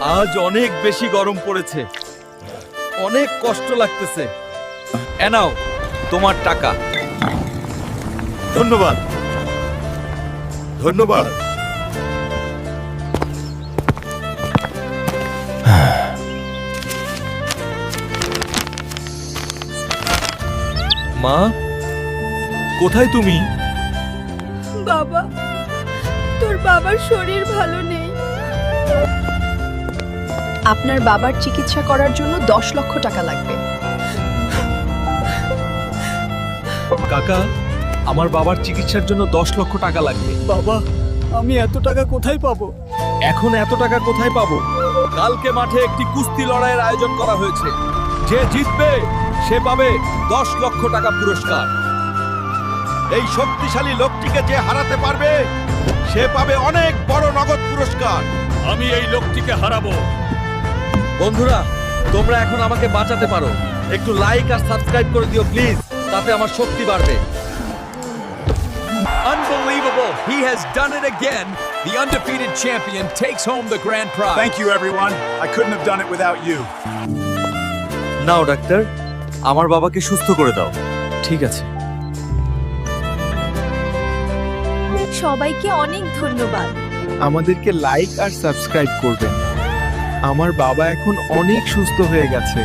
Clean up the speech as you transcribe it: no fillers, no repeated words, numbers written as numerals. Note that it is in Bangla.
আজ অনেক বেশি গরম পড়েছে, অনেক কষ্ট লাগতেছে। এ নাও তোমার টাকা। ধন্যবাদ। ধন্যবাদ। মা, কোথায় তুমি? বাবা, তোর বাবার শরীর ভালো নেই। আপনার বাবার চিকিৎসা করার জন্য 10 লক্ষ টাকা লাগবে। কাকা, আমার বাবার চিকিৎসার জন্য 10 লক্ষ টাকা লাগবে। বাবা, আমি এত টাকা কোথায় পাবো? এখন এত টাকা কোথায় পাবো? কালকে মাঠে একটি কুস্তি লড়াইয়ের আয়োজন করা হয়েছে। যে জিতবে সে পাবে 10 লক্ষ টাকা পুরস্কার। এই শক্তিশালী লোকটিকে যে হারাতে পারবে সে পাবে অনেক বড় নগদ পুরস্কার। আমি এই লোকটিকে হারাবো। বন্ধুরা, তোমরা এখন আমাকে বাঁচাতে পারো। একটু লাইক আর সাবস্ক্রাইব করে দিও প্লিজ, তাতে আমার শক্তি বাড়বে। Unbelievable! He has done it again. The undefeated champion takes home the grand prize. Thank you, everyone. I couldn't have done it without you. Now doctor, আমার বাবাকে সুস্থ করে দাও। ঠিক আছে। সবাইকে অনেক ধন্যবাদ। আমাদেরকে লাইক আর সাবস্ক্রাইব করবেন। আমার বাবা এখন অনেক সুস্থ হয়ে গেছে।